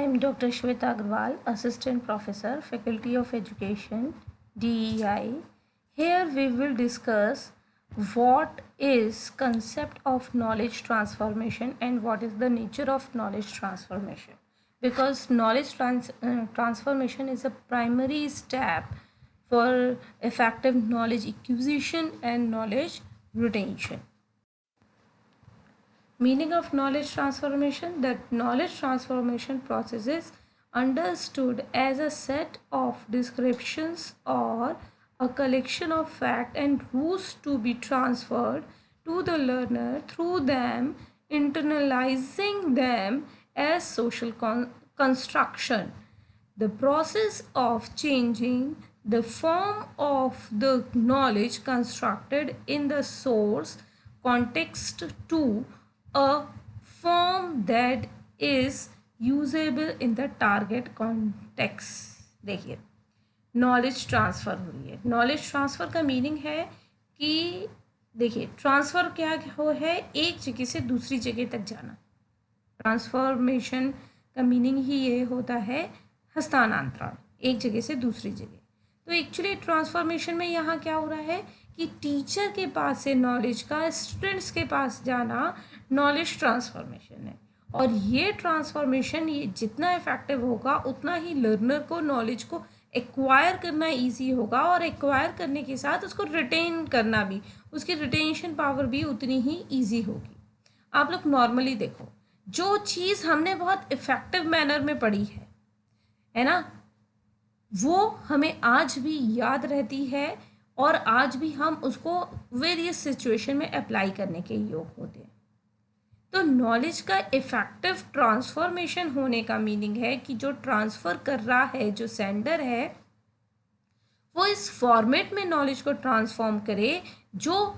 am Dr. Shweta Agarwal, Assistant Professor, Faculty of Education, DEI. Here we will discuss what is concept of knowledge transformation and what is the nature of knowledge transformation. Because knowledge transformation is a primary step for effective knowledge acquisition and knowledge retention. Meaning of knowledge transformation: that knowledge transformation process is understood as a set of descriptions or a collection of facts and rules to be transferred to the learner through them internalizing them as social construction. The process of changing the form of the knowledge constructed in the source context to a form that is usable in the target context. देखिए knowledge transfer हो रही है. Knowledge transfer का meaning है कि देखिए transfer क्या हो है, एक जगह से दूसरी जगह तक जाना. ट्रांसफॉर्मेशन का मीनिंग ही ये होता है हस्तांतरण, एक जगह से दूसरी जगह. तो एक्चुअली ट्रांसफॉर्मेशन में यहाँ क्या हो रहा है कि टीचर के पास से नॉलेज का स्टूडेंट्स के पास जाना नॉलेज ट्रांसफॉर्मेशन है. और ये ट्रांसफॉर्मेशन ये जितना इफ़ेक्टिव होगा उतना ही लर्नर को नॉलेज को एक्वायर करना इजी होगा, और एक्वायर करने के साथ उसको रिटेन करना भी, उसकी रिटेंशन पावर भी उतनी ही ईजी होगी. आप लोग नॉर्मली देखो, जो चीज़ हमने बहुत इफ़ेक्टिव मैनर में पढ़ी है ना, वो हमें आज भी याद रहती है और आज भी हम उसको वेरियस सिचुएशन में अप्लाई करने के योग होते हैं. तो नॉलेज का इफ़ेक्टिव ट्रांसफॉर्मेशन होने का मीनिंग है कि जो ट्रांसफ़र कर रहा है, जो सेंडर है, वो इस फॉर्मेट में नॉलेज को ट्रांसफॉर्म करे जो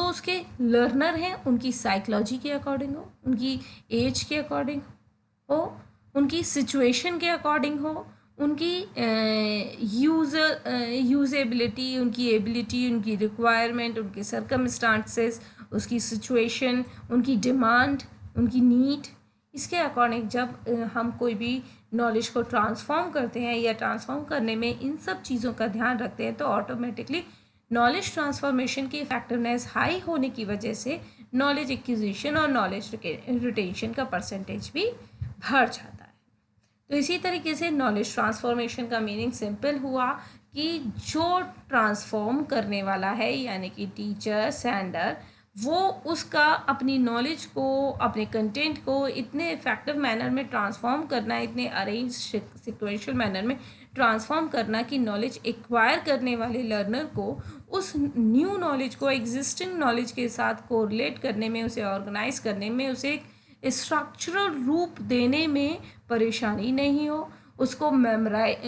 उसके लर्नर हैं उनकी साइकोलॉजी के अकॉर्डिंग हो, उनकी एज के अकॉर्डिंग हो, उनकी सिचुएशन के अकॉर्डिंग हो, उनकी यूजेबिलिटी, उनकी एबिलिटी, उनकी रिक्वायरमेंट, उनके सर्कमस्टांसेस, उसकी सिचुएशन, उनकी डिमांड, उनकी नीड, इसके अकॉर्डिंग जब हम कोई भी नॉलेज को ट्रांसफॉर्म करते हैं या ट्रांसफॉर्म करने में इन सब चीज़ों का ध्यान रखते हैं तो ऑटोमेटिकली नॉलेज ट्रांसफॉर्मेशन की इफेक्टिवनेस हाई होने की वजह से नॉलेज एक्विजिशन और नॉलेज रिटेंशन का परसेंटेज भी बढ़ जाता है. तो इसी तरीके से नॉलेज ट्रांसफॉर्मेशन का मीनिंग सिंपल हुआ कि जो ट्रांसफॉर्म करने वाला है यानी कि टीचर, सेंडर, वो उसका अपनी नॉलेज को, अपने कंटेंट को इतने इफ़ेक्टिव मैनर में ट्रांसफॉर्म करना, इतने अरेंज सिक्वेंशियल मैनर में ट्रांसफॉर्म करना कि नॉलेज एक्वायर करने वाले लर्नर को उस न्यू नॉलेज को एग्जिस्टिंग नॉलेज के साथ कोरिलेट करने में, उसे ऑर्गेनाइज करने में, उसे एक स्ट्रक्चरल रूप देने में परेशानी नहीं हो, उसको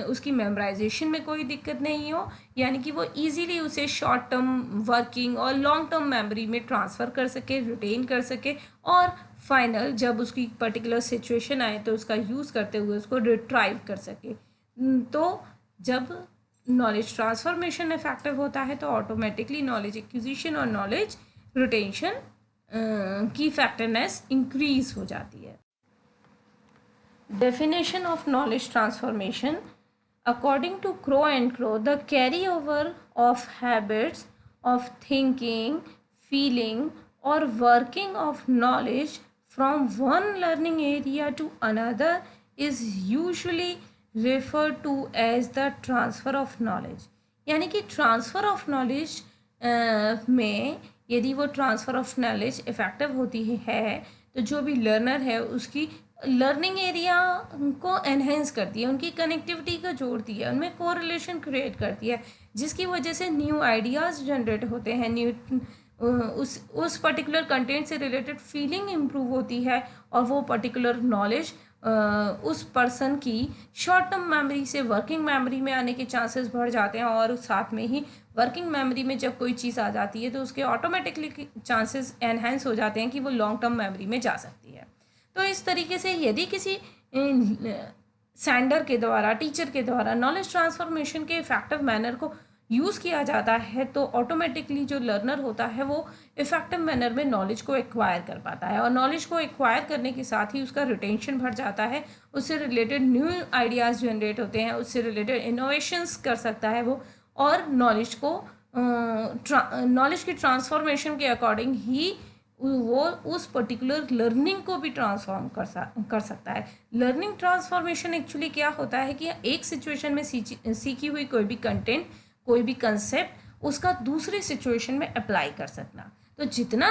उसकी मेमोराइजेशन में कोई दिक्कत नहीं हो, यानी कि वो इजीली उसे शॉर्ट टर्म वर्किंग और लॉन्ग टर्म मेमोरी में ट्रांसफ़र कर सके, रिटेन कर सके, और फाइनल जब उसकी पर्टिकुलर सिचुएशन आए तो उसका यूज़ करते हुए उसको रिट्राइव कर सके. तो जब नॉलेज ट्रांसफॉर्मेशन इफेक्टिव होता है तो ऑटोमेटिकली नॉलेज एक्विजिशन और नॉलेज रिटेंशन की इफेक्टिवनेस इंक्रीज हो जाती है. Definition of knowledge transformation: according to Crow and Crow, the carryover of habits of thinking, feeling, or working of knowledge from one learning area to another is usually referred to as the transfer of knowledge. यानी कि transfer of knowledge में यदि वो transfer of knowledge effective होती है तो जो भी लर्नर है उसकी लर्निंग एरिया को एनहेंस करती है, उनकी कनेक्टिविटी को जोड़ती है, उनमें कोरिलेशन क्रिएट करती है, जिसकी वजह से न्यू आइडियाज़ जनरेट होते हैं, न्यू उस पर्टिकुलर कंटेंट से रिलेटेड फीलिंग इम्प्रूव होती है, और वो पर्टिकुलर नॉलेज उस पर्सन की शॉर्ट टर्म मेमोरी से वर्किंग मेमोरी में आने के चांसेस बढ़ जाते हैं, और साथ में ही वर्किंग मेमोरी में जब कोई चीज़ आ जाती है तो उसके ऑटोमेटिकली चांसेस एनहेंस हो जाते हैं कि वो लॉन्ग टर्म मेमोरी में जा सकती है. तो इस तरीके से यदि किसी सेंडर के द्वारा, टीचर के द्वारा नॉलेज ट्रांसफॉर्मेशन के इफेक्टिव मैनर को यूज़ किया जाता है तो ऑटोमेटिकली जो लर्नर होता है वो इफ़ेक्टिव मैनर में नॉलेज को एक्वायर कर पाता है, और नॉलेज को एक्वायर करने के साथ ही उसका रिटेंशन बढ़ जाता है, उससे रिलेटेड न्यू आइडियाज़ जनरेट होते हैं, उससे रिलेटेड इनोवेशंस कर सकता है वो, और नॉलेज की ट्रांसफॉर्मेशन के अकॉर्डिंग ही वो उस पर्टिकुलर लर्निंग को भी ट्रांसफॉर्म कर सकता है। लर्निंग ट्रांसफॉर्मेशन एक्चुअली क्या होता है कि एक सिचुएशन में सीखी हुई कोई भी कंटेंट, कोई भी कंसेप्ट उसका दूसरी सिचुएशन में अप्लाई कर सकना। तो जितना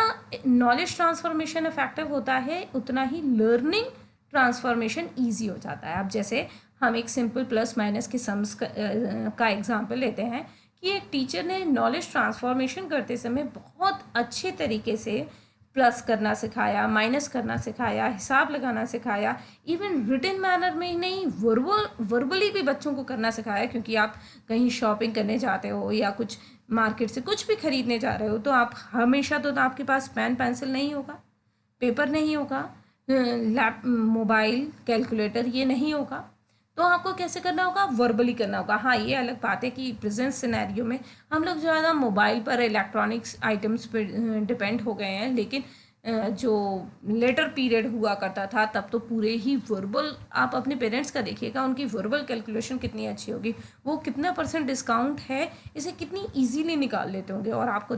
नॉलेज ट्रांसफॉर्मेशन इफेक्टिव होता है उतना ही लर्निंग ट्रांसफॉर्मेशन ईजी हो जाता है। अब जैसे हम एक सिंपल प्लस माइनस के सम्स का एग्जाम्पल लेते हैं कि एक टीचर ने नॉलेज ट्रांसफॉर्मेशन करते समय बहुत अच्छे तरीके से प्लस करना सिखाया, माइनस करना सिखाया, हिसाब लगाना सिखाया, इवन रिटन मैनर में ही नहीं वर्बली भी बच्चों को करना सिखाया। क्योंकि आप कहीं शॉपिंग करने जाते हो या कुछ मार्केट से कुछ भी खरीदने जा रहे हो तो आप हमेशा तो आपके पास पेन पेंसिल नहीं होगा, पेपर नहीं होगा, मोबाइल कैलकुलेटर ये नहीं होगा, तो आपको कैसे करना होगा, वर्बली करना होगा। हाँ, ये अलग बात है कि प्रेजेंट सिनेरियो में हम लोग ज़्यादा मोबाइल पर, इलेक्ट्रॉनिक्स आइटम्स पर डिपेंड हो गए हैं, लेकिन जो लेटर पीरियड हुआ करता था तब तो पूरे ही वर्बल, आप अपने पेरेंट्स का देखिएगा, उनकी वर्बल कैलकुलेशन कितनी अच्छी होगी, वो कितना % डिस्काउंट है इसे कितनी इजीली निकाल लेते होंगे, और आपको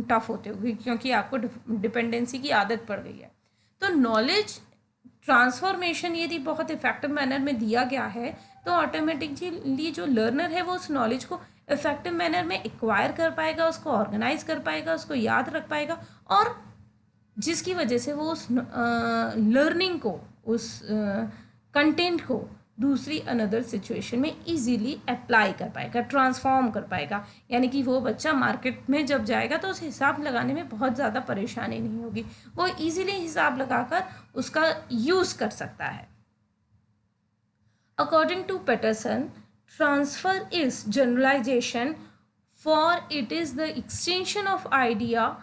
टफ होते होंगे क्योंकि आपको डिपेंडेंसी की आदत पड़ गई है। तो नॉलेज ट्रांसफॉर्मेशन यदि बहुत इफेक्टिव मैनर में दिया गया है तो ऑटोमेटिकली जो लर्नर है वो उस नॉलेज को इफेक्टिव मैनर में एक्वायर कर पाएगा, उसको ऑर्गेनाइज कर पाएगा, उसको याद रख पाएगा, और जिसकी वजह से वो उस लर्निंग को, उस कंटेंट को दूसरी अनदर सिचुएशन में इजीली अप्लाई कर पाएगा, ट्रांसफॉर्म कर पाएगा। यानी कि वो बच्चा मार्केट में जब जाएगा तो उस हिसाब लगाने में बहुत ज़्यादा परेशानी नहीं होगी, वो इजीली हिसाब लगाकर उसका यूज़ कर सकता है। According to Patterson, transfer is generalisation for it is the extension of idea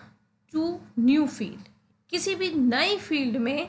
to new field. किसी भी नई फील्ड में,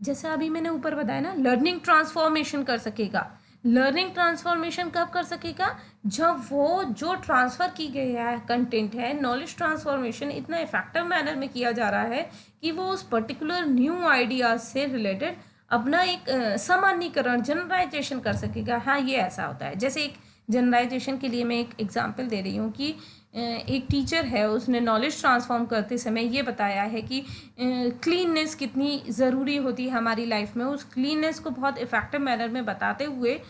जैसा अभी मैंने ऊपर बताया ना, लर्निंग ट्रांसफॉर्मेशन कर सकेगा। लर्निंग ट्रांसफॉर्मेशन कब कर सकेगा, जब वो जो ट्रांसफ़र की गई है कंटेंट है, नॉलेज ट्रांसफॉर्मेशन इतना इफेक्टिव मैनर में किया जा रहा है कि वो उस पर्टिकुलर न्यू आइडियाज से रिलेटेड अपना एक सामान्यीकरण, जनरलाइजेशन कर सकेगा। हाँ, ये ऐसा होता है। जैसे एक जनरलाइजेशन के लिए मैं एक एग्जांपल दे रही हूँ कि एक टीचर है, उसने नॉलेज ट्रांसफॉर्म करते समय ये बताया है कि क्लीननेस कितनी ज़रूरी होती है हमारी लाइफ में। उस क्लीननेस को बहुत इफ़ेक्टिव मैनर में बताते हुए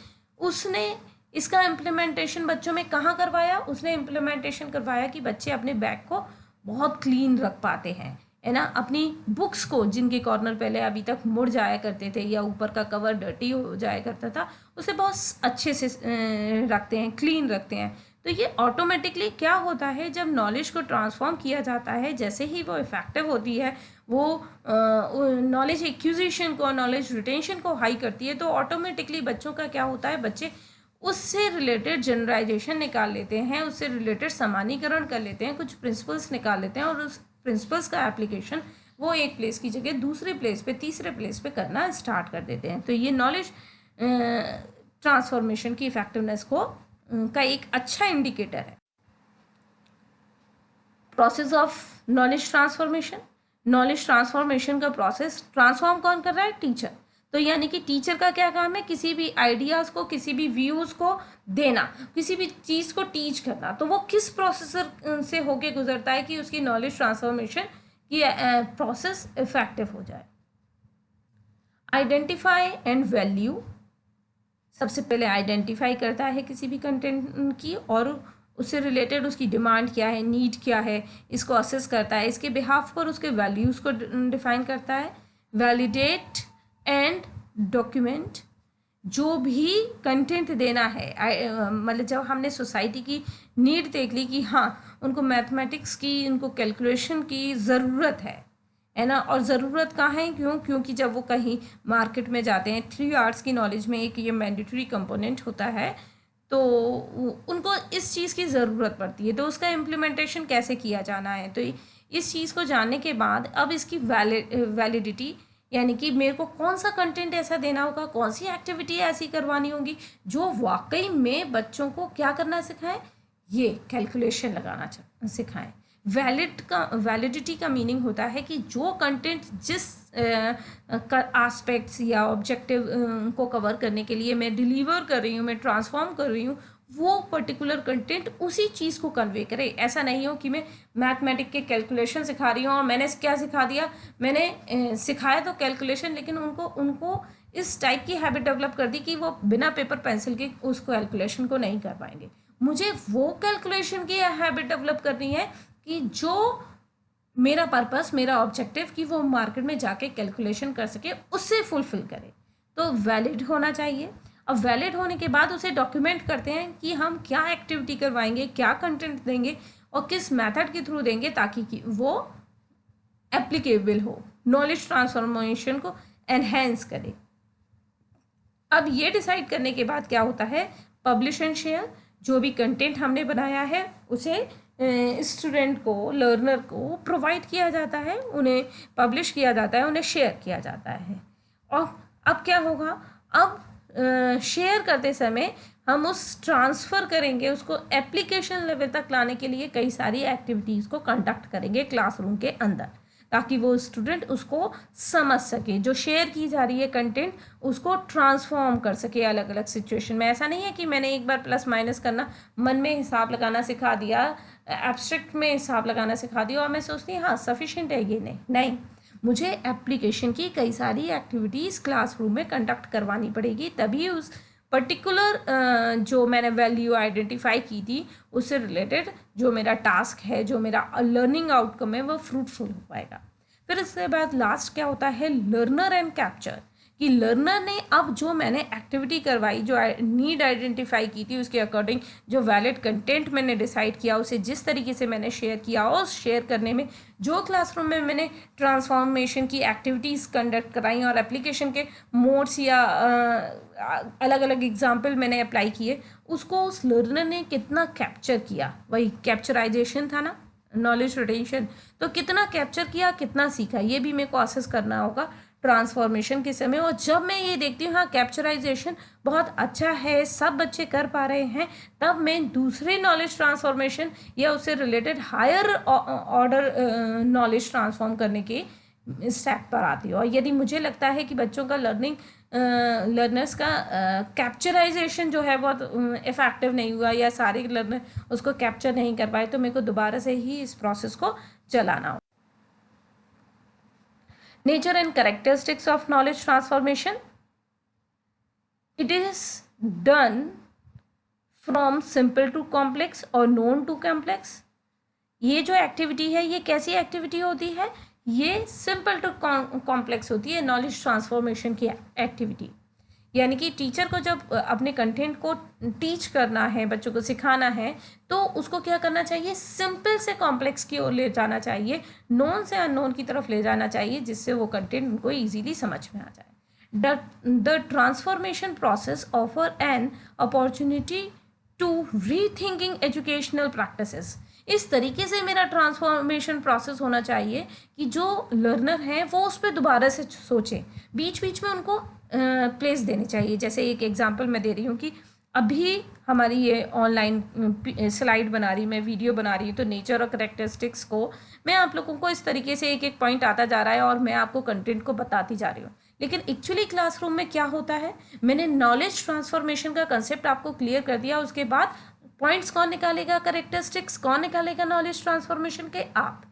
उसने इसका इम्प्लीमेंटेशन बच्चों में कहाँ करवाया, उसने इम्प्लीमेंटेशन करवाया कि बच्चे अपने बैग को बहुत क्लीन रख पाते हैं, है ना। अपनी बुक्स को, जिनके कॉर्नर पहले अभी तक मुड़ जाया करते थे या ऊपर का कवर डर्टी हो जाया करता था, उसे बहुत अच्छे से रखते हैं, क्लीन रखते हैं। तो ये ऑटोमेटिकली क्या होता है, जब नॉलेज को ट्रांसफॉर्म किया जाता है, जैसे ही वो इफ़ेक्टिव होती है, वो नॉलेज एक्विजिशन को, नॉलेज रिटेंशन को हाई करती है, तो ऑटोमेटिकली बच्चों का क्या होता है, बच्चे उससे रिलेटेड जनरलाइजेशन निकाल लेते हैं, उससे रिलेटेड सामान्यीकरण कर लेते हैं, कुछ प्रिंसिपल्स निकाल लेते हैं, और उस प्रिंसिपल्स का एप्लीकेशन वो एक प्लेस की जगह दूसरे प्लेस पे, तीसरे प्लेस पे करना स्टार्ट कर देते हैं। तो ये नॉलेज ट्रांसफॉर्मेशन की इफेक्टिवनेस को का एक अच्छा इंडिकेटर है। Process of knowledge transformation, knowledge transformation का प्रोसेस ट्रांसफॉर्म कौन कर रहा है, टीचर। तो यानी कि टीचर का क्या काम है, किसी भी आइडियाज़ को, किसी भी व्यूज़ को देना, किसी भी चीज़ को टीच करना। तो वो किस प्रोसेसर से होके गुजरता है कि उसकी नॉलेज ट्रांसफॉर्मेशन की प्रोसेस इफेक्टिव हो जाए। आइडेंटिफाई एंड वैल्यू, सबसे पहले आइडेंटिफाई करता है किसी भी कंटेंट की, और उससे रिलेटेड उसकी डिमांड क्या है, नीड क्या है, इसको असेस करता है, इसके बिहाफ पर उसके वैल्यूज़ को डिफाइन करता है। वैलिडेट एंड डॉक्यूमेंट, जो भी कंटेंट देना है, मतलब जब हमने सोसाइटी की नीड देख ली कि हाँ उनको मैथमेटिक्स की, उनको कैलकुलेशन की ज़रूरत है ना, और ज़रूरत कहाँ है, क्योंकि जब वो कहीं मार्केट में जाते हैं, 3 आवर्स की नॉलेज में एक ये मैंडेटरी कंपोनेंट होता है, तो उनको इस चीज़ की ज़रूरत पड़ती है। तो उसका इम्प्लीमेंटेशन कैसे किया जाना है, तो इस चीज़ को जानने के बाद अब इसकी वैलिडिटी, यानी कि मेरे को कौन सा कंटेंट ऐसा देना होगा, कौन सी एक्टिविटी ऐसी करवानी होगी जो वाकई में बच्चों को क्या करना सिखाए, ये कैलकुलेशन लगाना सिखाएं। वैलिडिटी का मीनिंग होता है कि जो कंटेंट जिस एस्पेक्ट्स या ऑब्जेक्टिव को कवर करने के लिए मैं डिलीवर कर रही हूँ, मैं ट्रांसफॉर्म कर रही हूँ, वो पर्टिकुलर कंटेंट उसी चीज़ को कन्वे करे। ऐसा नहीं हो कि मैं मैथमेटिक के कैलकुलेशन सिखा रही हूँ और मैंने क्या सिखा दिया, मैंने सिखाया तो कैलकुलेशन, लेकिन उनको इस टाइप की हैबिट डेवलप कर दी कि वो बिना पेपर पेंसिल के उस कैलकुलेशन को नहीं कर पाएंगे। मुझे वो कैलकुलेशन की हैबिट डेवलप करनी है कि जो मेरा पर्पस, मेरा ऑब्जेक्टिव कि वो मार्केट में जाके कैलकुलेशन कर सके, उससे फुलफिल करे। तो वैलिड होना चाहिए। अब वैलिड होने के बाद उसे डॉक्यूमेंट करते हैं कि हम क्या एक्टिविटी करवाएंगे, क्या कंटेंट देंगे और किस मेथड के थ्रू देंगे ताकि वो एप्लीकेबल हो, नॉलेज ट्रांसफॉर्मेशन को एनहेंस करे। अब ये डिसाइड करने के बाद क्या होता है, पब्लिश एंड शेयर। जो भी कंटेंट हमने बनाया है उसे स्टूडेंट को, लर्नर को प्रोवाइड किया जाता है, उन्हें पब्लिश किया जाता है, उन्हें शेयर किया जाता है। और अब क्या होगा, अब शेयर करते समय हम उस ट्रांसफ़र करेंगे, उसको एप्लीकेशन लेवल तक लाने के लिए कई सारी एक्टिविटीज़ को कंडक्ट करेंगे क्लासरूम के अंदर, ताकि वो स्टूडेंट उसको समझ सके, जो शेयर की जा रही है कंटेंट उसको ट्रांसफॉर्म कर सके अलग अलग सिचुएशन में। ऐसा नहीं है कि मैंने एक बार प्लस माइनस करना, मन में हिसाब लगाना सिखा दिया, एब्स्ट्रैक्ट में हिसाब लगाना सिखा दिया और मैं सोचती हाँ सफिशिएंट है ये, नहीं, मुझे एप्लीकेशन की कई सारी एक्टिविटीज़ क्लासरूम में कंडक्ट करवानी पड़ेगी, तभी उस पर्टिकुलर जो मैंने वैल्यू आइडेंटिफाई की थी उससे रिलेटेड जो मेरा टास्क है, जो मेरा लर्निंग आउटकम है, वो फ्रूटफुल हो पाएगा। फिर इसके बाद लास्ट क्या होता है, लर्नर एंड कैप्चर, कि लर्नर ने अब जो मैंने एक्टिविटी करवाई, जो नीड आइडेंटिफाई की थी, उसके अकॉर्डिंग जो वैलिड कंटेंट मैंने डिसाइड किया, उसे जिस तरीके से मैंने शेयर किया, और शेयर करने में जो क्लासरूम में मैंने ट्रांसफॉर्मेशन की एक्टिविटीज़ कंडक्ट कराई और एप्लीकेशन के मोड्स या अलग अलग एग्जाम्पल मैंने अप्लाई किए, उसको उस लर्नर ने कितना कैप्चर किया, वही कैप्चराइजेशन था ना, नॉलेज रिटेंशन। तो कितना कैप्चर किया, कितना सीखा, ये भी मेरे को असेस करना होगा ट्रांसफॉर्मेशन के समय। और जब मैं ये देखती हूँ हाँ कैप्चराइजेशन बहुत अच्छा है, सब बच्चे कर पा रहे हैं, तब मैं दूसरे नॉलेज ट्रांसफॉर्मेशन या उससे related higher order knowledge transform करने के स्टेप पर आती हूँ। और यदि मुझे लगता है कि बच्चों का लर्नर्स का कैप्चराइजेशन जो है बहुत इफेक्टिव नहीं हुआ या सारे लर्नर उसको कैप्चर नहीं कर पाए, तो मेरे को दोबारा से ही इस प्रोसेस को चलाना हो। Nature and characteristics of knowledge transformation. It is done from simple to complex or known to complex. ये जो एक्टिविटी है ये कैसी एक्टिविटी होती है, ये सिंपल टू कॉम्प्लेक्स होती है नॉलेज ट्रांसफॉर्मेशन की एक्टिविटी। यानी कि टीचर को जब अपने कंटेंट को टीच करना है, बच्चों को सिखाना है, तो उसको क्या करना चाहिए, सिंपल से कॉम्प्लेक्स की ओर ले जाना चाहिए, नोन से अननोन की तरफ ले जाना चाहिए, जिससे वो कंटेंट उनको ईजीली समझ में आ जाए। The transformation process offer an opportunity to rethinking educational practices. इस तरीके से मेरा ट्रांसफॉर्मेशन प्रोसेस होना चाहिए कि जो लर्नर हैं वो उस पर दोबारा से सोचें, बीच बीच में उनको प्लेस देनी चाहिए। जैसे एक एग्जांपल मैं दे रही हूँ कि अभी हमारी ये ऑनलाइन स्लाइड बना रही, मैं वीडियो बना रही हूँ, तो नेचर और करेक्टरिस्टिक्स को मैं आप लोगों को इस तरीके से एक एक पॉइंट आता जा रहा है और मैं आपको कंटेंट को बताती जा रही हूँ। लेकिन एक्चुअली क्लासरूम में क्या होता है, मैंने नॉलेज ट्रांसफॉर्मेशन का कंसेप्ट आपको क्लियर कर दिया, उसके बाद पॉइंट्स कौन निकालेगा, करेक्टरिस्टिक्स कौन निकालेगा नॉलेज ट्रांसफॉर्मेशन के, आप।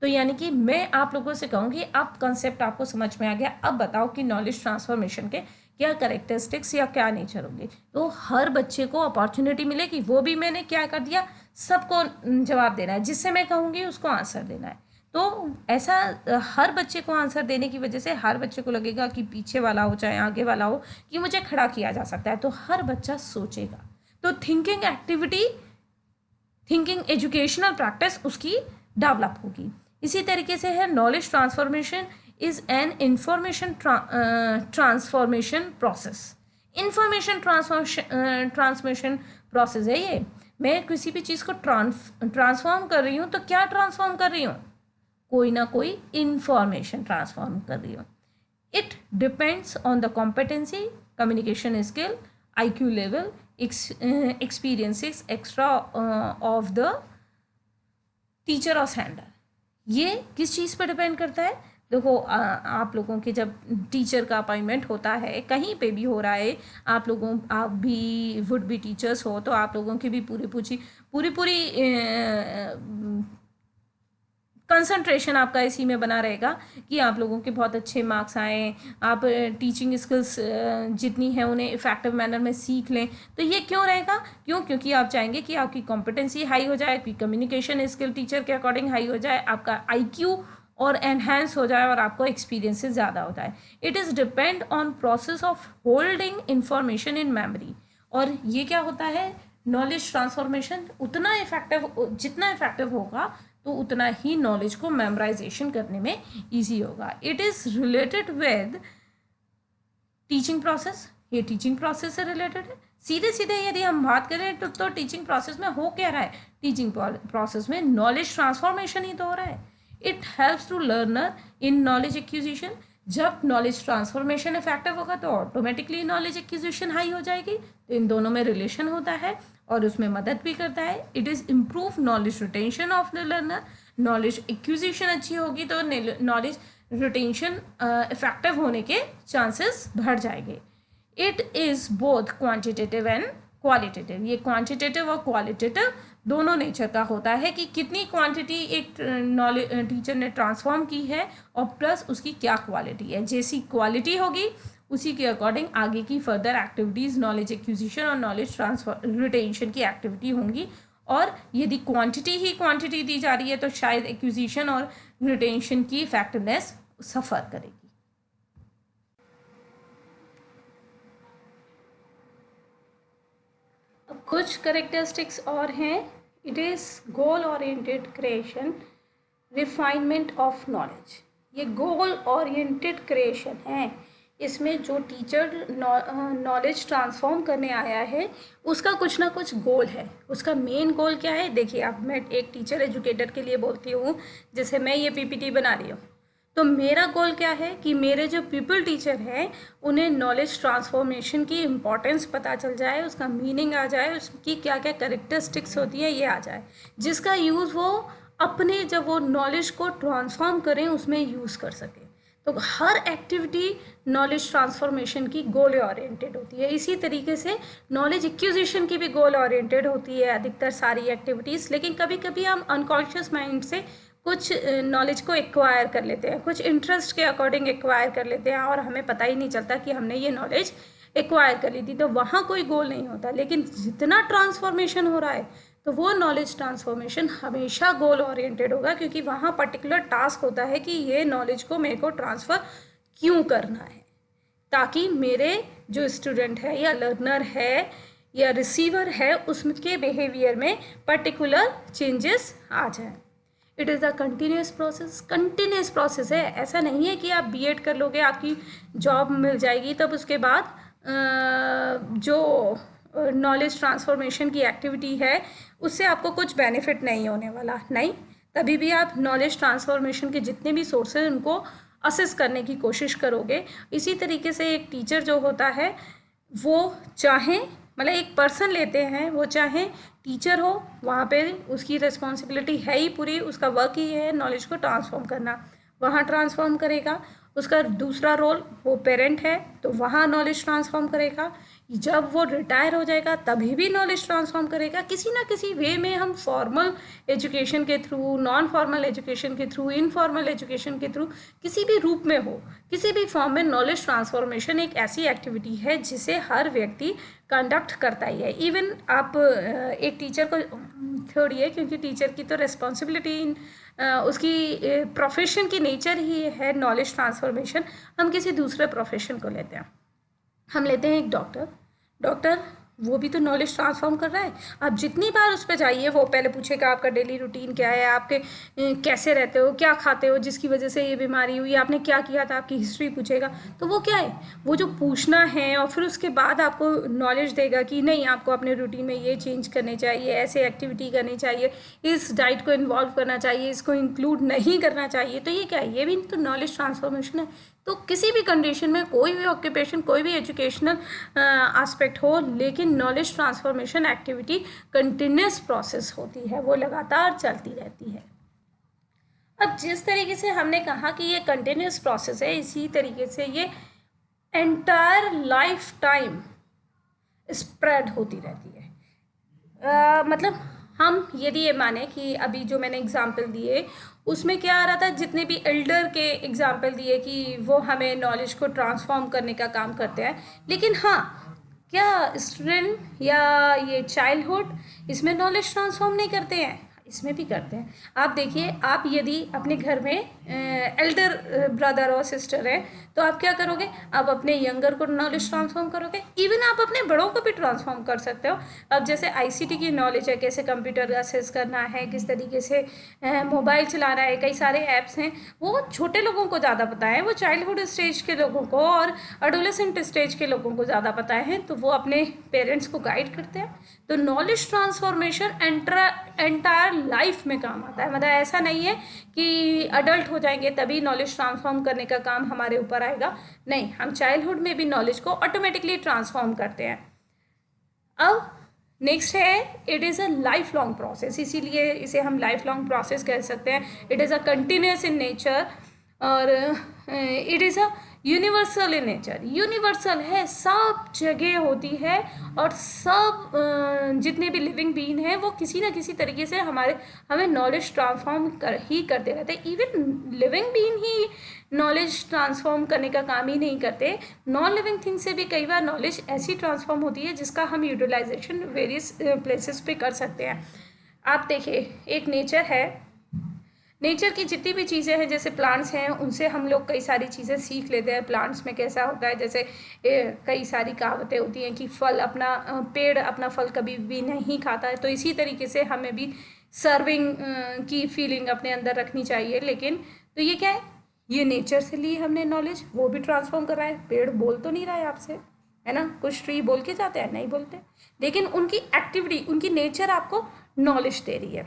तो यानी कि मैं आप लोगों से कहूँगी अब कंसेप्ट आपको समझ में आ गया, अब बताओ कि नॉलेज ट्रांसफॉर्मेशन के क्या करेक्टरिस्टिक्स या क्या नेचर होंगे। तो हर बच्चे को अपॉर्चुनिटी मिलेगी, वो भी मैंने क्या कर दिया, सबको जवाब देना है, जिससे मैं कहूँगी उसको आंसर देना है। तो ऐसा हर बच्चे को आंसर देने की वजह से हर बच्चे को लगेगा कि पीछे वाला हो चाहे आगे वाला हो कि मुझे खड़ा किया जा सकता है, तो हर बच्चा सोचेगा। तो thinking activity, thinking educational practice उसकी डेवलप होगी। इसी तरीके से है knowledge transformation is an information transformation process. Information transmission process है ये। मैं किसी भी चीज़ को ट्रांसफॉर्म कर रही हूँ, तो क्या ट्रांसफॉर्म कर रही हूँ, कोई ना कोई इंफॉर्मेशन ट्रांसफॉर्म कर रही हूँ। It depends on the competency, communication skill, IQ level experiences extra of the teacher और सेंडर। ये किस चीज़ पर डिपेंड करता है? देखो आप लोगों के जब टीचर का अपॉइंटमेंट होता है, कहीं पे भी हो रहा है, आप भी वुड बी टीचर्स हो, तो आप लोगों की भी पूरी कंसंट्रेशन आपका इसी में बना रहेगा कि आप लोगों के बहुत अच्छे मार्क्स आएँ, आप टीचिंग स्किल्स जितनी हैं उन्हें इफेक्टिव मैनर में सीख लें। तो ये क्यों रहेगा? क्योंकि आप चाहेंगे कि आपकी कॉम्पिटेंसी हाई हो जाए, आपकी कम्युनिकेशन स्किल टीचर के अकॉर्डिंग हाई हो जाए, आपका IQ और एनहेंस हो जाए और आपको एक्सपीरियंसेस ज़्यादा हो जाए। It is depend on process of holding information in memory. और ये क्या होता है? नॉलेज ट्रांसफॉर्मेशन उतना इफेक्टिव, जितना इफेक्टिव होगा तो उतना ही नॉलेज को मेमोराइजेशन करने में ईजी होगा। It is related with teaching process. ये टीचिंग प्रोसेस से रिलेटेड है। सीधे सीधे यदि हम बात करें तो टीचिंग प्रोसेस में हो क्या रहा है? टीचिंग प्रोसेस में नॉलेज ट्रांसफॉर्मेशन ही तो हो रहा है। It helps to learner in knowledge acquisition. जब नॉलेज ट्रांसफॉर्मेशन इफेक्टिव होगा तो ऑटोमेटिकली नॉलेज एक्विजिशन हाई हो जाएगी। तो इन दोनों में रिलेशन होता है और उसमें मदद भी करता है। It is improve knowledge retention of the learner. Knowledge acquisition अच्छी होगी तो नॉलेज रिटेंशन इफेक्टिव होने के चांसेस बढ़ जाएंगे। It is both quantitative and qualitative. ये क्वांटिटेटिव और क्वालिटेटिव दोनों नेचर का होता है कि कितनी क्वांटिटी एक नॉलेज टीचर ने ट्रांसफॉर्म की है और प्लस उसकी क्या क्वालिटी है। जैसी क्वालिटी होगी उसी के अकॉर्डिंग आगे की फर्दर एक्टिविटीज़ नॉलेज एक्विजिशन और नॉलेज ट्रांसफर रिटेंशन की एक्टिविटी होंगी। और यदि क्वांटिटी दी जा रही है तो शायद एक्विजिशन और रिटेंशन की इफेक्टिवनेस सफ़र करेगी। अब कुछ करेक्टरिस्टिक्स और हैं। It is goal oriented creation, refinement of knowledge. ये गोल ओरिएंटेड क्रिएशन है। इसमें जो टीचर नॉलेज ट्रांसफॉर्म करने आया है उसका कुछ ना कुछ गोल है। उसका मेन गोल क्या है? देखिए, अब मैं एक टीचर एजुकेटर के लिए बोलती हूँ, जैसे मैं ये PPT बना रही हूँ, तो मेरा गोल क्या है कि मेरे जो पीपल टीचर हैं उन्हें नॉलेज ट्रांसफॉर्मेशन की इम्पॉर्टेंस पता चल जाए, उसका मीनिंग आ जाए, उसकी क्या क्या करेक्टरिस्टिक्स होती है ये आ जाए, जिसका यूज़ वो अपने जब वो नॉलेज को ट्रांसफॉर्म करें उसमें यूज़ कर सकें। तो हर एक्टिविटी नॉलेज ट्रांसफॉर्मेशन की गोल ओरिएंटेड होती है। इसी तरीके से नॉलेज एक्विजिशन की भी गोल ओरिएंटेड होती है अधिकतर सारी एक्टिविटीज़। लेकिन कभी कभी हम अनकॉन्शियस माइंड से कुछ नॉलेज को एक्वायर कर लेते हैं, कुछ इंटरेस्ट के अकॉर्डिंग एक्वायर कर लेते हैं और हमें पता ही नहीं चलता कि हमने ये नॉलेज एक्वायर कर ली थी। तो वहाँ कोई गोल नहीं होता। लेकिन जितना ट्रांसफॉर्मेशन हो रहा है तो वो नॉलेज ट्रांसफॉर्मेशन हमेशा गोल ओरिएंटेड होगा, क्योंकि वहाँ पर्टिकुलर टास्क होता है कि ये नॉलेज को मेरे को ट्रांसफ़र क्यों करना है, ताकि मेरे जो स्टूडेंट है या लर्नर है या रिसीवर है उसके बिहेवियर में पर्टिकुलर चेंजेस आ जाएं। It is a continuous process है। ऐसा नहीं है कि आप B.Ed कर लोगे आपकी जॉब मिल जाएगी, तब उसके बाद जो नॉलेज ट्रांसफॉर्मेशन की एक्टिविटी है उससे आपको कुछ बेनिफिट नहीं होने वाला। नहीं, तभी भी आप नॉलेज ट्रांसफॉर्मेशन के जितने भी सोर्सेज उनको असेस करने की कोशिश करोगे। इसी तरीके से एक टीचर जो होता है वो चाहे मतलब एक पर्सन लेते हैं, वो चाहे टीचर हो, वहाँ पे उसकी रिस्पॉन्सिबिलिटी है ही पूरी, उसका वर्क ही है नॉलेज को ट्रांसफॉर्म करना, वहाँ ट्रांसफॉर्म करेगा। उसका दूसरा रोल, वो पेरेंट है तो वहाँ नॉलेज ट्रांसफॉर्म करेगा। जब वो रिटायर हो जाएगा तभी भी नॉलेज ट्रांसफॉर्म करेगा। किसी ना किसी वे में हम फॉर्मल एजुकेशन के थ्रू, नॉन फॉर्मल एजुकेशन के थ्रू, इनफॉर्मल एजुकेशन के थ्रू, किसी भी रूप में हो, किसी भी फॉर्म में नॉलेज ट्रांसफॉर्मेशन एक ऐसी एक्टिविटी है जिसे हर व्यक्ति कंडक्ट करता ही है। इवन आप एक टीचर को छोड़िए, क्योंकि टीचर की तो रिस्पॉन्सिबिलिटी उसकी प्रोफेशन की नेचर ही है नॉलेज ट्रांसफॉर्मेशन। हम किसी दूसरे प्रोफेशन को लेते हैं, हम लेते हैं एक डॉक्टर, वो भी तो नॉलेज ट्रांसफॉर्म कर रहा है। आप जितनी बार उस पर जाइए वो पहले पूछेगा आपका डेली रूटीन क्या है, आपके कैसे रहते हो, क्या खाते हो जिसकी वजह से ये बीमारी हुई, आपने क्या किया था, आपकी हिस्ट्री पूछेगा। तो वो क्या है, वो जो पूछना है और फिर उसके बाद आपको नॉलेज देगा कि नहीं, आपको अपने रूटीन में ये चेंज करने चाहिए, ऐसे एक्टिविटी करनी चाहिए, इस डाइट को इन्वॉल्व करना चाहिए, इसको इंक्लूड नहीं करना चाहिए। तो ये क्या है, ये भी तो नॉलेज ट्रांसफॉर्मेशन है। तो किसी भी कंडीशन में, कोई भी ऑक्यूपेशन, कोई भी एजुकेशनल एस्पेक्ट हो, लेकिन knowledge transformation activity continuous process होती है, वो लगातार चलती रहती है। अब जिस तरीके से हमने कहा कि ये कंटिन्यूस प्रोसेस है, इसी तरीके से ये एंटायर लाइफ टाइम स्प्रेड होती रहती है। मतलब हम यदि ये माने कि अभी जो मैंने एग्जाम्पल दिए उसमें क्या आ रहा था, जितने भी एल्डर के एग्जाम्पल दिए कि वो हमें नॉलेज को ट्रांसफॉर्म करने का काम करते हैं, लेकिन हाँ, क्या स्टूडेंट या ये चाइल्डहुड इसमें नॉलेज ट्रांसफॉर्म नहीं करते हैं? इसमें भी करते हैं। आप देखिए, आप यदि अपने घर में एल्डर ब्रदर और सिस्टर है तो आप क्या करोगे, आप अपने यंगर को नॉलेज ट्रांसफॉर्म करोगे, इवन आप अपने बड़ों को भी ट्रांसफॉर्म कर सकते हो। अब जैसे आईसीटी की नॉलेज है, कैसे कंप्यूटर एक्सेस करना है, किस तरीके से मोबाइल चलाना है, कई सारे ऐप्स हैं, वो छोटे लोगों को ज़्यादा पता है, वो चाइल्डहुड स्टेज के लोगों को और एडोलेसेंट स्टेज के लोगों को ज़्यादा पता है, तो वो अपने पेरेंट्स को गाइड करते हैं। तो नॉलेज ट्रांसफॉर्मेशन एंटायर लाइफ में काम आता है। मतलब ऐसा नहीं है कि अडल्ट हो जाएंगे तभी नॉलेज ट्रांसफॉर्म करने का काम हमारे ऊपर आएगा, नहीं, हम चाइल्डहुड में भी नॉलेज को ऑटोमेटिकली ट्रांसफॉर्म करते हैं। अब नेक्स्ट है, it is a life long process, इसीलिए इसे हम लाइफ लॉन्ग प्रोसेस कह सकते हैं। It is a continuous in nature और it is a universal in nature, universal है, सब जगह होती है और सब जितने भी लिविंग बीइंग हैं वो किसी ना किसी तरीके से हमें नॉलेज ट्रांसफॉर्म करते रहते हैं। इवन लिविंग बीइंग ही नॉलेज ट्रांसफॉर्म करने का काम ही नहीं करते, नॉन लिविंग थिंग से भी कई बार नॉलेज ऐसी ट्रांसफॉर्म होती है जिसका हम यूटिलाइजेशन वेरियस प्लेसेस पे कर सकते हैं। आप देखिए, एक नेचर है, नेचर की जितनी भी चीज़ें हैं, जैसे प्लांट्स हैं, उनसे हम लोग कई सारी चीज़ें सीख लेते हैं। प्लांट्स में कैसा होता है, जैसे कई सारी कहावतें होती हैं कि पेड़ अपना फल कभी भी नहीं खाता है, तो इसी तरीके से हमें भी सर्विंग की फीलिंग अपने अंदर रखनी चाहिए। लेकिन तो ये क्या है, ये नेचर से ली हमने नॉलेज, वो भी ट्रांसफॉर्म कर रहा है। पेड़ बोल तो नहीं रहा है आपसे, है ना, कुछ ट्री बोल के जाते हैं, नहीं बोलते, लेकिन उनकी एक्टिविटी, उनकी नेचर आपको नॉलेज दे रही है।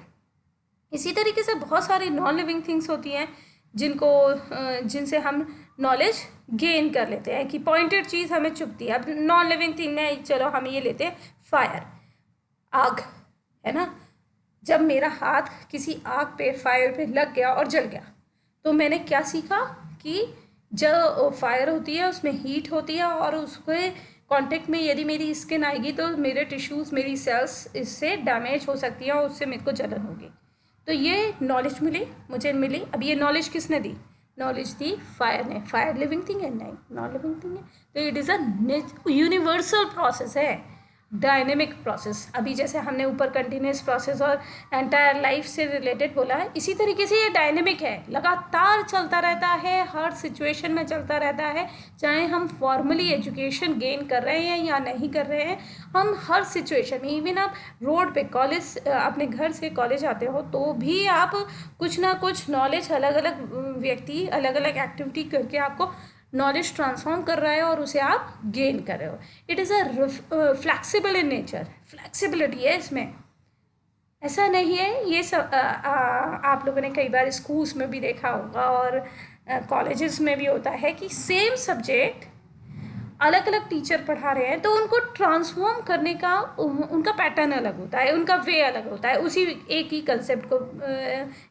इसी तरीके से बहुत सारी नॉन लिविंग थिंग्स होती हैं जिनसे हम नॉलेज गेन कर लेते हैं कि पॉइंटेड चीज़ हमें चुभती है। अब नॉन लिविंग थिंग में चलो हम ये लेते हैं, फायर, आग, है ना। जब मेरा हाथ किसी आग पे, फायर पे लग गया और जल गया, तो मैंने क्या सीखा कि जो फायर होती है उसमें हीट होती है और उसके कांटेक्ट में यदि मेरी स्किन आएगी तो मेरे टिश्यूज़, मेरी सेल्स इससे डैमेज हो सकती है और उससे मेरे को जलन होगी। तो ये नॉलेज मुझे मिली। अब ये नॉलेज किसने दी? नॉलेज दी फायर ने। फायर लिविंग थिंग है? नहीं, नॉन लिविंग थिंग है। तो it is a universal process है, डायनेमिक प्रोसेस। अभी जैसे हमने ऊपर कंटिन्यूस प्रोसेस और एंटायर लाइफ से रिलेटेड बोला है, इसी तरीके से ये डायनेमिक है, लगातार चलता रहता है, हर सिचुएशन में चलता रहता है। चाहे हम फॉर्मली एजुकेशन गेन कर रहे हैं या नहीं कर रहे हैं, हम हर सिचुएशन में, इवन आप रोड पे कॉलेज, अपने घर से कॉलेज आते हो तो भी आप कुछ ना कुछ नॉलेज, अलग अलग व्यक्ति अलग अलग एक्टिविटी करके आपको नॉलेज ट्रांसफॉर्म कर रहा है और उसे आप गेन कर रहे हो। It is a flexible in nature, flexibility है इसमें, ऐसा नहीं है। ये सब आप लोगों ने कई बार स्कूल्स में भी देखा होगा और कॉलेजेस में भी होता है कि सेम सब्जेक्ट अलग अलग टीचर पढ़ा रहे हैं तो उनको ट्रांसफॉर्म करने का उनका पैटर्न अलग होता है, उनका वे अलग होता है उसी एक ही कंसेप्ट को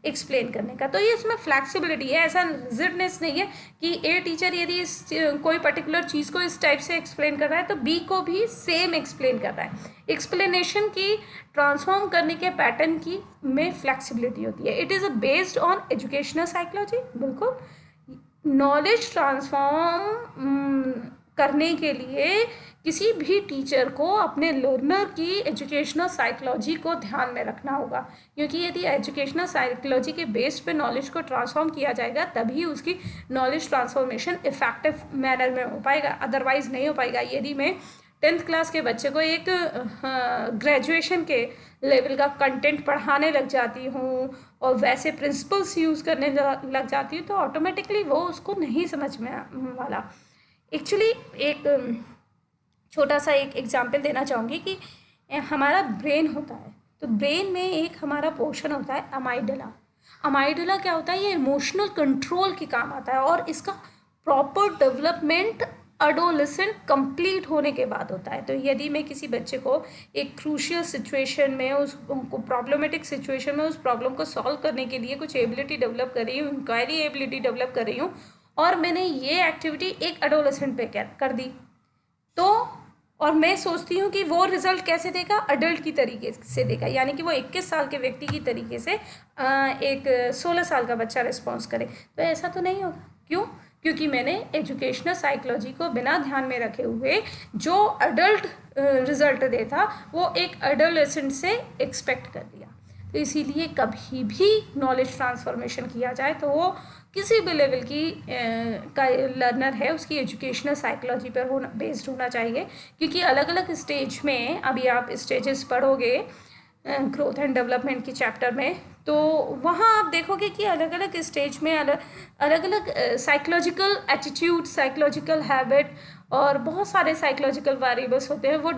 एक्सप्लेन करने का। तो ये इसमें फ्लैक्सिबिलिटी है, ऐसा रिजिडनेस नहीं है कि ए टीचर यदि कोई पर्टिकुलर चीज़ को इस टाइप से एक्सप्लेन कर रहा है तो बी को भी सेम एक्सप्लेन कर रहा है। एक्सप्लेनेशन की, ट्रांसफॉर्म करने के पैटर्न की में फ्लैक्सिबिलिटी होती है। It is based on educational psychology. बिल्कुल, नॉलेज ट्रांसफॉर्म करने के लिए किसी भी टीचर को अपने लर्नर की एजुकेशनल साइकोलॉजी को ध्यान में रखना होगा, क्योंकि यदि एजुकेशनल साइकोलॉजी के बेस पे नॉलेज को ट्रांसफॉर्म किया जाएगा तभी उसकी नॉलेज ट्रांसफॉर्मेशन इफेक्टिव मैनर में हो पाएगा, अदरवाइज नहीं हो पाएगा। यदि मैं 10th क्लास के बच्चे को एक ग्रेजुएशन के लेवल का कंटेंट पढ़ाने लग जाती हूँ और वैसे प्रिंसिपल्स यूज़ करने लग जाती हूँ तो ऑटोमेटिकली वो उसको नहीं समझ में वाला। एक्चुअली एक छोटा सा एक एग्जांपल देना चाहूँगी कि हमारा ब्रेन होता है, तो ब्रेन में एक हमारा पोर्शन होता है अमाइडला। अमाइडला क्या होता है? ये इमोशनल कंट्रोल के काम आता है और इसका प्रॉपर डेवलपमेंट अडोलेसेंट कंप्लीट होने के बाद होता है। तो यदि मैं किसी बच्चे को एक क्रूशियल सिचुएशन में, उसको प्रॉब्लमेटिक सिचुएशन में उस प्रॉब्लम को सॉल्व करने के लिए कुछ एबिलिटी डेवलप कर रही हूँ, इंक्वायरी एबिलिटी डेवलप कर रही हूँ, और मैंने ये एक्टिविटी एक अडोलेसेंट पे कर दी, तो और मैं सोचती हूँ कि वो रिजल्ट कैसे देगा, अडल्ट की तरीके से देगा, यानी कि वो 21 साल के व्यक्ति की तरीके से एक 16 साल का बच्चा रिस्पॉन्स करे, तो ऐसा तो नहीं होगा। क्यों? क्योंकि मैंने एजुकेशनल साइकोलॉजी को बिना ध्यान में रखे हुए जो अडल्ट रिजल्ट देता वो एक एडोलेसेंट से एक्सपेक्ट कर दिया। तो इसीलिए कभी भी नॉलेज ट्रांसफॉर्मेशन किया जाए तो वो किसी भी लेवल की का लर्नर है उसकी एजुकेशनल साइकोलॉजी पर बेस्ड होना चाहिए, क्योंकि अलग अलग स्टेज में, अभी आप स्टेजेस पढ़ोगे ग्रोथ एंड डेवलपमेंट की चैप्टर में, तो वहाँ आप देखोगे कि अलग अलग स्टेज में अलग अलग साइकोलॉजिकल एटीट्यूड, साइकोलॉजिकल हैबिट और बहुत सारे साइकोलॉजिकल वेरिएबल्स होते हैं, वो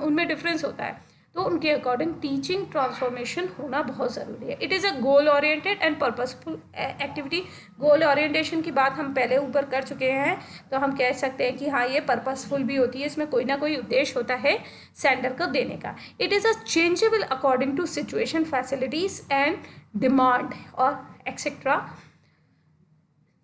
उनमें डिफरेंस होता है। तो उनके अकॉर्डिंग टीचिंग ट्रांसफॉर्मेशन होना बहुत ज़रूरी है। It is a goal oriented and purposeful activity. Goal orientation की बात हम पहले ऊपर कर चुके हैं, तो हम कह सकते हैं कि हाँ ये पर्पसफुल भी होती है, इसमें कोई ना कोई उद्देश्य होता है सेंडर को देने का। It is a changeable according to situation, facilities and demand और एक्सेट्रा।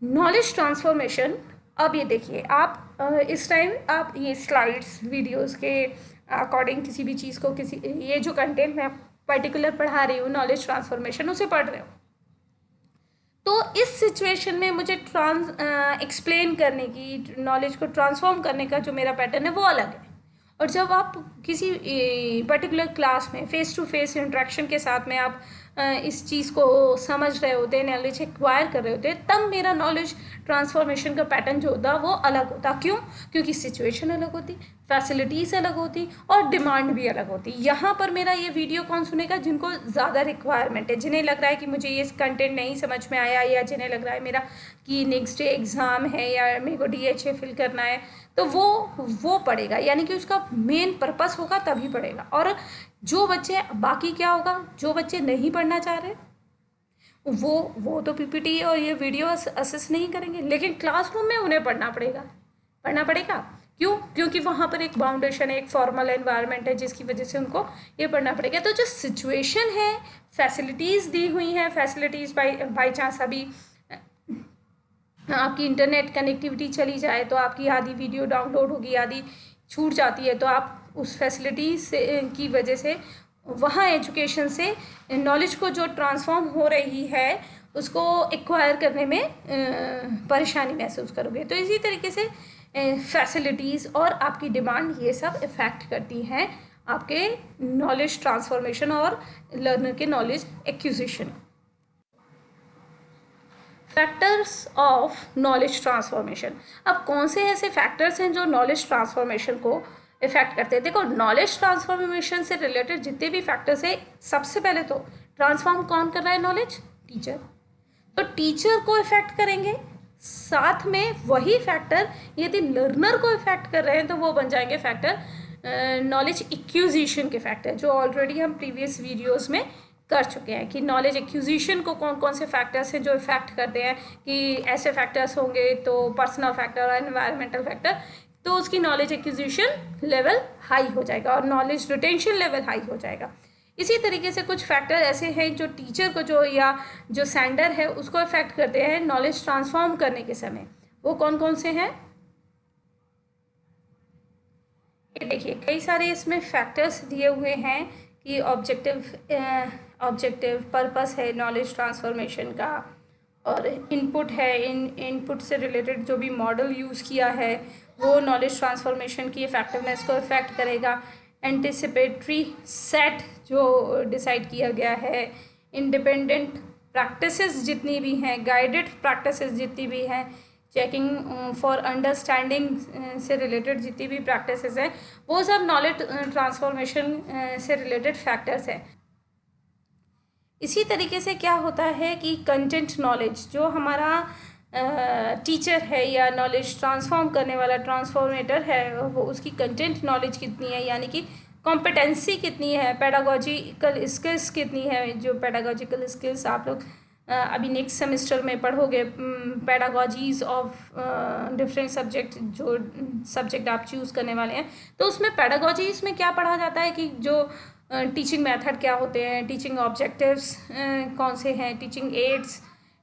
नॉलेज ट्रांसफॉर्मेशन, अब ये देखिए आप इस टाइम आप ये स्लाइड्स वीडियोस के अकॉर्डिंग किसी भी चीज़ को, किसी ये जो कंटेंट मैं पर्टिकुलर पढ़ा रही हूँ नॉलेज ट्रांसफॉर्मेशन, उसे पढ़ रहे हो, तो इस सिचुएशन में मुझे एक्सप्लेन करने की, नॉलेज को ट्रांसफॉर्म करने का जो मेरा पैटर्न है वो अलग है। और जब आप किसी पर्टिकुलर क्लास में फेस टू फेस इंट्रैक्शन के साथ में आप इस चीज़ को समझ रहे होते हैं, नॉलेज एक्वायर कर रहे होते हैं, तब मेरा नॉलेज ट्रांसफॉर्मेशन का पैटर्न जो होता वो अलग होता। क्यों? क्योंकि सिचुएशन अलग होती, फैसिलिटीज़ अलग होती और डिमांड भी अलग होती। यहाँ पर मेरा ये वीडियो कौन सुनेगा? जिनको ज़्यादा रिक्वायरमेंट है, जिन्हें लग रहा है कि मुझे ये कंटेंट नहीं समझ में आया, या जिन्हें लग रहा है मेरा कि नेक्स्ट डे एग्ज़ाम है या मेरे को DHA फिल करना है, तो वो पढ़ेगा, यानी कि उसका मेन पर्पस होगा तभी पढ़ेगा। और जो बच्चे, बाकी क्या होगा, जो बच्चे नहीं पढ़ना चाह रहे वो तो PPT और ये वीडियो असेस नहीं करेंगे, लेकिन क्लासरूम में उन्हें पढ़ना पड़ेगा। क्यों? क्योंकि वहाँ पर एक बाउंडेशन है, एक फॉर्मल एनवायरनमेंट है, जिसकी वजह से उनको ये पढ़ना पड़ेगा। तो जो सिचुएशन है, फैसिलिटीज़ दी हुई हैं, फैसिलिटीज़ बाई चांस अभी आपकी इंटरनेट कनेक्टिविटी चली जाए तो आपकी आधी वीडियो डाउनलोड होगी, आधी छूट जाती है, तो आप उस फैसिलिटी से की वजह से वहाँ एजुकेशन से नॉलेज को जो ट्रांसफॉर्म हो रही है उसको एक्वायर करने में परेशानी महसूस करोगे। तो इसी तरीके से फैसिलिटीज़ और आपकी डिमांड, ये सब इफ़ेक्ट करती हैं आपके नॉलेज ट्रांसफॉर्मेशन और लर्नर के knowledge acquisition. Factors of knowledge transformation. अब कौन से ऐसे फैक्टर्स हैं जो नॉलेज ट्रांसफॉर्मेशन को इफेक्ट करते हैं? देखो, नॉलेज ट्रांसफॉर्मेशन से रिलेटेड जितने भी फैक्टर्स हैं, सबसे पहले तो ट्रांसफॉर्म कौन कर रहा है नॉलेज? टीचर। तो टीचर को इफेक्ट करेंगे, साथ में वही फैक्टर यदि लर्नर को इफेक्ट कर रहे हैं तो वो बन जाएंगे फैक्टर नॉलेज एक्विजिशन के फैक्टर, जो ऑलरेडी हम प्रीवियस वीडियोज़ में कर चुके हैं कि नॉलेज एक्विजिशन को कौन कौन से फैक्टर्स हैं जो इफेक्ट करते हैं, कि ऐसे फैक्टर्स होंगे तो पर्सनल फैक्टर और एनवायरमेंटल फैक्टर, तो उसकी नॉलेज एक्विजिशन लेवल हाई हो जाएगा और नॉलेज रिटेंशन लेवल हाई हो जाएगा। इसी तरीके से कुछ फैक्टर ऐसे हैं जो टीचर को जो सेंडर है उसको इफेक्ट करते हैं नॉलेज ट्रांसफॉर्म करने के समय। वो कौन कौन से हैं? देखिए, कई सारे इसमें फैक्टर्स दिए हुए हैं कि ऑब्जेक्टिव पर्पस है नॉलेज ट्रांसफॉर्मेशन का, और इनपुट है, इनपुट से रिलेटेड जो भी मॉडल यूज़ किया है वो नॉलेज ट्रांसफॉर्मेशन की इफेक्टिवनेस को इफेक्ट करेगा। एंटिसिपेटरी सेट जो डिसाइड किया गया है, इंडिपेंडेंट प्रैक्टिसेस जितनी भी हैं, गाइडेड प्रैक्टिसेस जितनी भी हैं, चेकिंग फॉर अंडरस्टैंडिंग से रिलेटेड जितनी भी प्रैक्टिसेस हैं, वो सब नॉलेज ट्रांसफॉर्मेशन से रिलेटेड फैक्टर्स हैं। इसी तरीके से क्या होता है कि कंटेंट नॉलेज, जो हमारा टीचर है या नॉलेज ट्रांसफॉर्म करने वाला ट्रांसफॉर्मेटर है, वो उसकी कंटेंट नॉलेज कितनी है, यानी कि कॉम्पिटेंसी कितनी है, पेडागोजिकल स्किल्स कितनी है। जो पेडागोजिकल स्किल्स आप लोग अभी नेक्स्ट सेमेस्टर में पढ़ोगे पेडागॉजीज ऑफ डिफरेंट सब्जेक्ट, जो सब्जेक्ट आप चूज़ करने वाले हैं, तो उसमें पेडागॉजीज में क्या पढ़ा जाता है कि जो टीचिंग मेथड क्या होते हैं, टीचिंग ऑब्जेक्टिव्स कौन से हैं, teaching ads,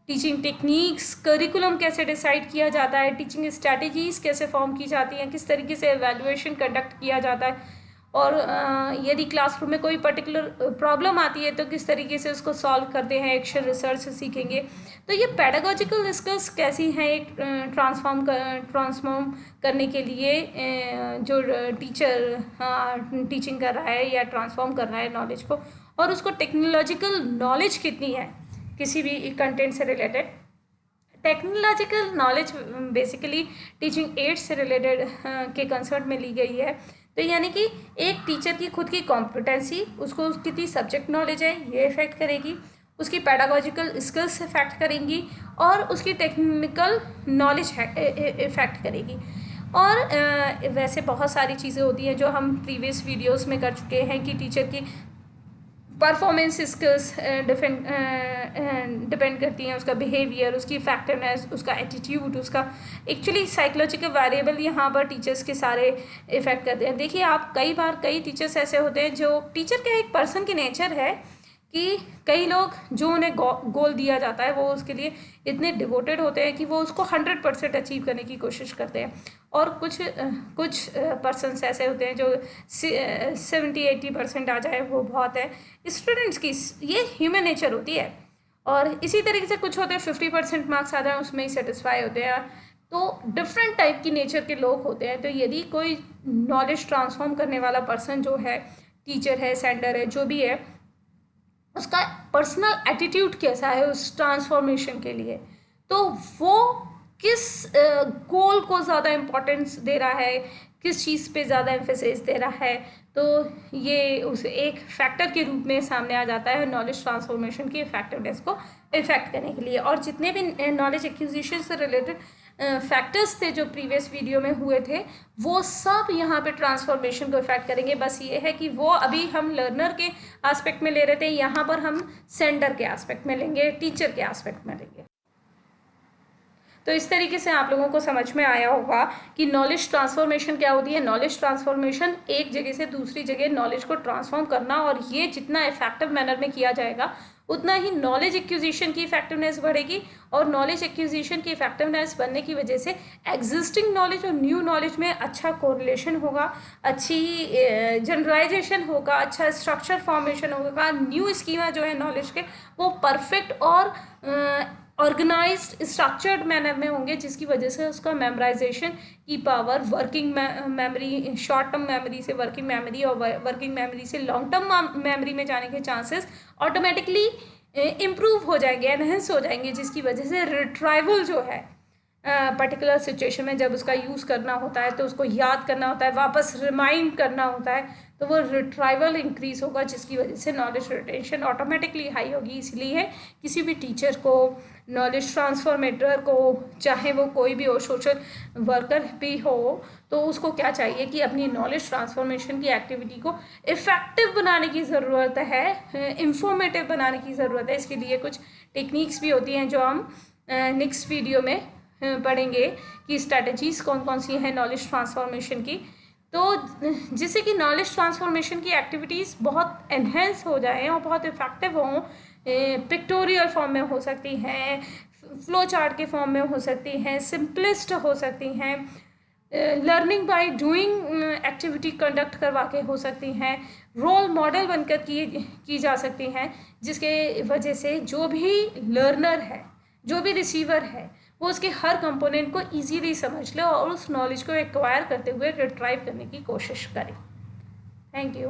teaching techniques, curriculum कैसे डिसाइड किया जाता है, टीचिंग स्ट्रैटेजीज़ कैसे फॉर्म की जाती हैं, किस तरीके से एवेल्युएशन कंडक्ट किया जाता है, और यदि क्लासरूम में कोई पर्टिकुलर प्रॉब्लम आती है तो किस तरीके से उसको सॉल्व करते हैं, एक्शन रिसर्च से सीखेंगे। तो ये पेडागॉजिकल स्किल्स कैसी हैं एक ट्रांसफॉर्म करने के लिए जो टीचर टीचिंग कर रहा है या ट्रांसफॉर्म कर रहा है नॉलेज को, और उसको टेक्नोलॉजिकल नॉलेज कितनी है किसी भी कंटेंट से related. Technological knowledge basically teaching ads से रिलेटेड के कंसर्ट में ली गई है। तो यानी कि एक टीचर की खुद की कॉम्पिटेंसी, उसको कितनी सब्जेक्ट नॉलेज है ये इफेक्ट करेगी, उसकी पेडागॉजिकल स्किल्स इफेक्ट करेंगी, और उसकी टेक्निकल नॉलेज इफेक्ट करेगी। और वैसे बहुत सारी चीज़ें होती हैं जो हम प्रीवियस वीडियोस में कर चुके हैं कि टीचर की परफॉर्मेंस स्किल्स डिपेंड करती हैं, उसका बिहेवियर, उसकी इफेक्टिवनेस, उसका एटीट्यूड, उसका एक्चुअली साइकोलॉजिकल वेरिएबल यहाँ पर टीचर्स के सारे इफेक्ट करते हैं। देखिए आप कई टीचर्स ऐसे होते हैं जो टीचर का एक पर्सन की नेचर है कि कई लोग जो उन्हें गोल दिया जाता है वो उसके लिए इतने डिवोटेड होते हैं कि वो उसको 100% अचीव करने की कोशिश करते हैं, और कुछ पर्सन्स ऐसे होते हैं जो 70-80% आ जाए वो बहुत है। स्टूडेंट्स की ये ह्यूमन नेचर होती है, और इसी तरीके से कुछ होते हैं 50% मार्क्स आ जाए उसमें ही सेटिस्फाई होते हैं। तो डिफरेंट टाइप की नेचर के लोग होते हैं। तो यदि कोई नॉलेज ट्रांसफॉर्म करने वाला पर्सन जो है, टीचर है, सेंडर है, जो भी है, उसका पर्सनल एटीट्यूड कैसा है उस ट्रांसफॉर्मेशन के लिए, तो वो किस गोल को ज़्यादा इम्पोर्टेंस दे रहा है, किस चीज़ पे ज़्यादा एम्फेसिस दे रहा है, तो ये उस एक फैक्टर के रूप में सामने आ जाता है नॉलेज ट्रांसफॉर्मेशन की इफेक्टिवनेस को इफेक्ट करने के लिए। और जितने भी नॉलेज एक्विजिशन से रिलेटेड फैक्टर्स थे जो प्रीवियस वीडियो में हुए थे, वो सब यहाँ पे ट्रांसफॉर्मेशन को इफेक्ट करेंगे। बस ये है कि वो अभी हम लर्नर के एस्पेक्ट में ले रहे थे, यहाँ पर हम सेंडर के एस्पेक्ट में लेंगे, टीचर के एस्पेक्ट में लेंगे। तो इस तरीके से आप लोगों को समझ में आया होगा कि नॉलेज ट्रांसफॉर्मेशन क्या होती है। नॉलेज ट्रांसफॉर्मेशन एक जगह से दूसरी जगह नॉलेज को ट्रांसफॉर्म करना, और ये जितना इफेक्टिव मैनर में किया जाएगा उतना ही नॉलेज एक्विजिशन की इफेक्टिवनेस बढ़ेगी, और नॉलेज एक्विजिशन की इफेक्टिवनेस बनने की वजह से एग्जिस्टिंग नॉलेज और न्यू नॉलेज में अच्छा कोरिलेशन होगा, अच्छी जनरलाइजेशन होगा, अच्छा स्ट्रक्चर फॉर्मेशन होगा, न्यू स्कीमा जो है नॉलेज के वो परफेक्ट और ऑर्गेनाइज्ड स्ट्रक्चर्ड मैनर में होंगे, जिसकी वजह से उसका मेमोराइजेशन की power, working memory, short term memory से वर्किंग मेमोरी, और वर्किंग मेमोरी से लॉन्ग टर्म मेमोरी में जाने के चांसेस ऑटोमेटिकली इम्प्रूव हो जाएंगे, एनहेंस हो जाएंगे, जिसकी वजह से रिट्राइवल जो है पर्टिकुलर सिचुएशन में जब उसका यूज़ करना होता है तो उसको याद करना होता है, वापस रिमाइंड करना होता है, तो वो रिट्राइवल इंक्रीज होगा, जिसकी वजह से नॉलेज रिटेंशन ऑटोमेटिकली हाई होगी। इसलिए किसी भी टीचर को, नॉलेज ट्रांसफॉर्मेटर को, चाहे वो कोई भी हो, सोशल वर्कर भी हो, तो उसको क्या चाहिए कि अपनी नॉलेज ट्रांसफॉर्मेशन की एक्टिविटी को इफ़ेक्टिव बनाने की ज़रूरत है, इंफॉर्मेटिव बनाने की ज़रूरत है। इसके लिए कुछ टेक्निक्स भी होती हैं जो हम नेक्स्ट वीडियो में पढ़ेंगे कि स्ट्रैटेजीज़ कौन कौन सी हैं नॉलेज ट्रांसफॉर्मेशन की, तो जिससे कि नॉलेज ट्रांसफॉर्मेशन की एक्टिविटीज़ बहुत एनहेंस हो जाएं और बहुत इफ़ेक्टिव हों। पिक्टोरियल फॉर्म में हो सकती हैं, फ्लो चार्ट के फॉर्म में हो सकती हैं, सिंपलिस्ट हो सकती हैं, learning by doing activity conduct करवा के हो सकती हैं, रोल मॉडल बनकर की जा सकती हैं, जिसके वजह से जो भी लर्नर है, जो भी रिसीवर है, वो उसके हर कंपोनेंट को इजीली समझ ले और उस नॉलेज को एक्वायर करते हुए रिट्राइव करने की कोशिश करे। Thank you.